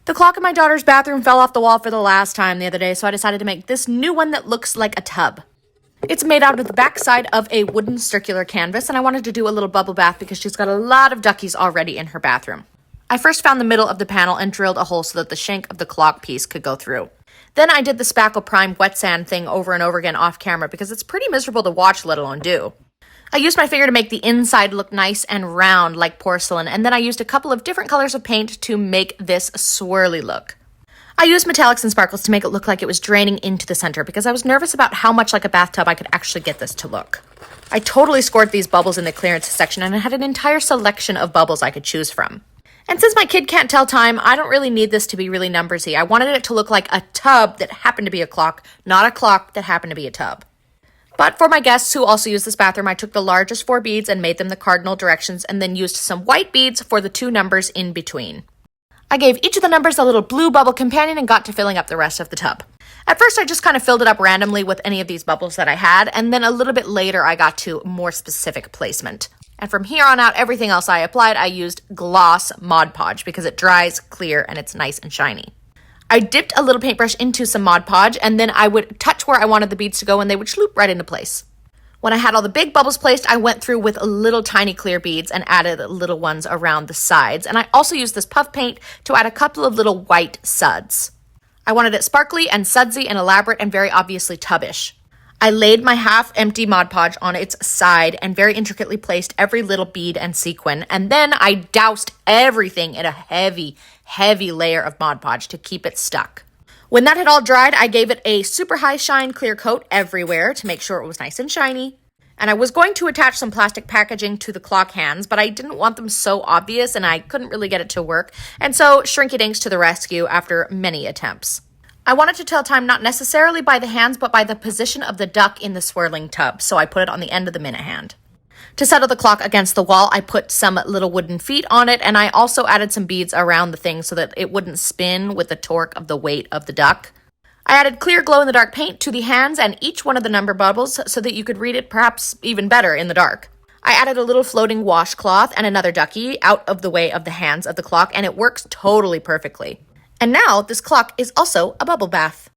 The clock in my daughter's bathroom fell off the wall for the last time the other day, so I decided to make this new one that looks like a tub. It's made out of the backside of a wooden circular canvas, and I wanted to do a little bubble bath because she's got a lot of duckies already in her bathroom. I first found the middle of the panel and drilled a hole so that the shank of the clock piece could go through. Then I did the spackle prime wet sand thing over and over again off camera because it's pretty miserable to watch, let alone do. I used my finger to make the inside look nice and round like porcelain, and then I used a couple of different colors of paint to make this swirly look. I used metallics and sparkles to make it look like it was draining into the center because I was nervous about how much like a bathtub I could actually get this to look. I totally scored these bubbles in the clearance section, and I had an entire selection of bubbles I could choose from. And since my kid can't tell time, I don't really need this to be really numbersy. I wanted it to look like a tub that happened to be a clock, not a clock that happened to be a tub. But for my guests who also use this bathroom, I took the largest 4 beads and made them the cardinal directions and then used some white beads for the 2 numbers in between. I gave each of the numbers a little blue bubble companion and got to filling up the rest of the tub. At first, I just kind of filled it up randomly with any of these bubbles that I had, and then a little bit later, I got to more specific placement. And from here on out, everything else I applied, I used gloss Mod Podge because it dries clear and it's nice and shiny. I dipped a little paintbrush into some Mod Podge, and then I would touch where I wanted the beads to go and they would sloop right into place. When I had all the big bubbles placed, I went through with little tiny clear beads and added little ones around the sides. And I also used this puff paint to add a couple of little white suds. I wanted it sparkly and sudsy and elaborate and very obviously tubbish. I laid my half-empty Mod Podge on its side and very intricately placed every little bead and sequin, and then I doused everything in a heavy layer of Mod Podge to keep it stuck. When that had all dried, I gave it a super high shine clear coat everywhere to make sure it was nice and shiny. And I was going to attach some plastic packaging to the clock hands, but I didn't want them so obvious and I couldn't really get it to work, and so Shrinky Dinks to the rescue after many attempts. I wanted to tell time not necessarily by the hands, but by the position of the duck in the swirling tub, so I put it on the end of the minute hand. To settle the clock against the wall, I put some little wooden feet on it, and I also added some beads around the thing so that it wouldn't spin with the torque of the weight of the duck. I added clear glow-in-the-dark paint to the hands and each one of the number bubbles so that you could read it perhaps even better in the dark. I added a little floating washcloth and another ducky out of the way of the hands of the clock, and it works totally perfectly. And now this clock is also a bubble bath.